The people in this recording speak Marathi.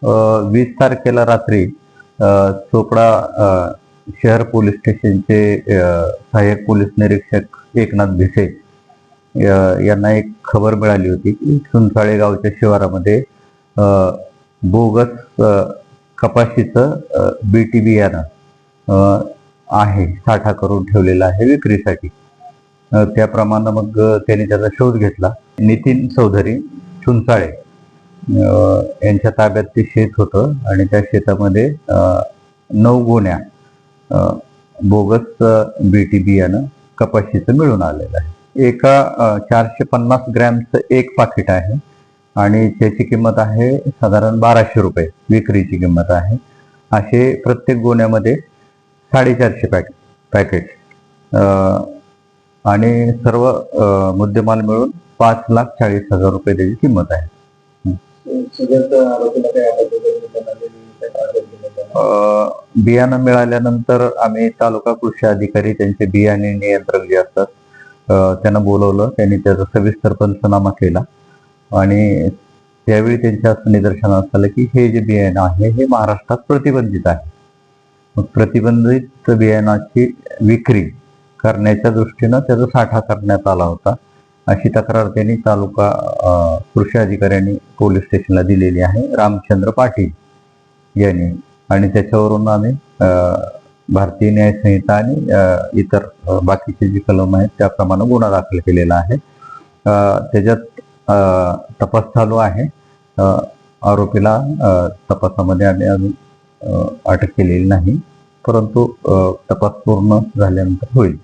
20 तारखेला रात्री चोपडा शहर पोलीस स्टेशनचे सहाय्यक पोलीस निरीक्षक एकनाथ भिसे यांना एक खबर मिळाली होती की सुनसाळे गावच्या शिवारामध्ये बोगस कपाशीचं बीटी बियाणं आहे, साठा करून ठेवलेला आहे विक्रीसाठी. त्याप्रमाणे मग त्यांनी त्याचा शोध घेतला. नितीन चौधरी सुनसाळे यांच्या ताब्यात ते शेत होतं आणि त्या शेतामध्ये 9 गोण्या बोगस बीटी बियाणं कपाशीचं मिळून आलेलं आहे. एका 450 ग्रॅमचं एक पाकिट आहे आणि त्याची किंमत आहे साधारण 1200 रुपये विक्रीची किंमत आहे. असे प्रत्येक गोण्यामध्ये 450 पॅकेट आणि सर्व मुद्देमाल मिळून 5,40,000 रुपये त्याची किंमत आहे. बियाणं मिळाल्यानंतर आम्ही तालुका कृषी अधिकारी त्यांचे बियाणे नियंत्रक जे असतात त्यांना बोलवलं. त्यांनी त्याचा सविस्तर पंचनामा केला आणि त्यावेळी त्यांच्या असं निदर्शनास आलं की हे जे बियाणं आहे हे महाराष्ट्रात प्रतिबंधित आहे. मग प्रतिबंधित बियाणाची विक्री करण्याच्या दृष्टीनं त्याचा साठा करण्यात आला होता अशी तक्रार त्यांनी तालुका कृषी अधिकाऱ्यांनी पोलीस स्टेशनला दिलेली आहे, रामचंद्र पाटील यांनी. आणि त्याच्यावरून आम्ही भारतीय न्याय संहिता आणि इतर बाकीचे जे कलम आहेत त्याप्रमाणे गुन्हा दाखल केलेला आहे. त्याच्यात तपास चालू आहे. आरोपीला तपासामध्ये आम्ही अजून अटक केलेली नाही, परंतु तपास पूर्ण झाल्यानंतर होईल.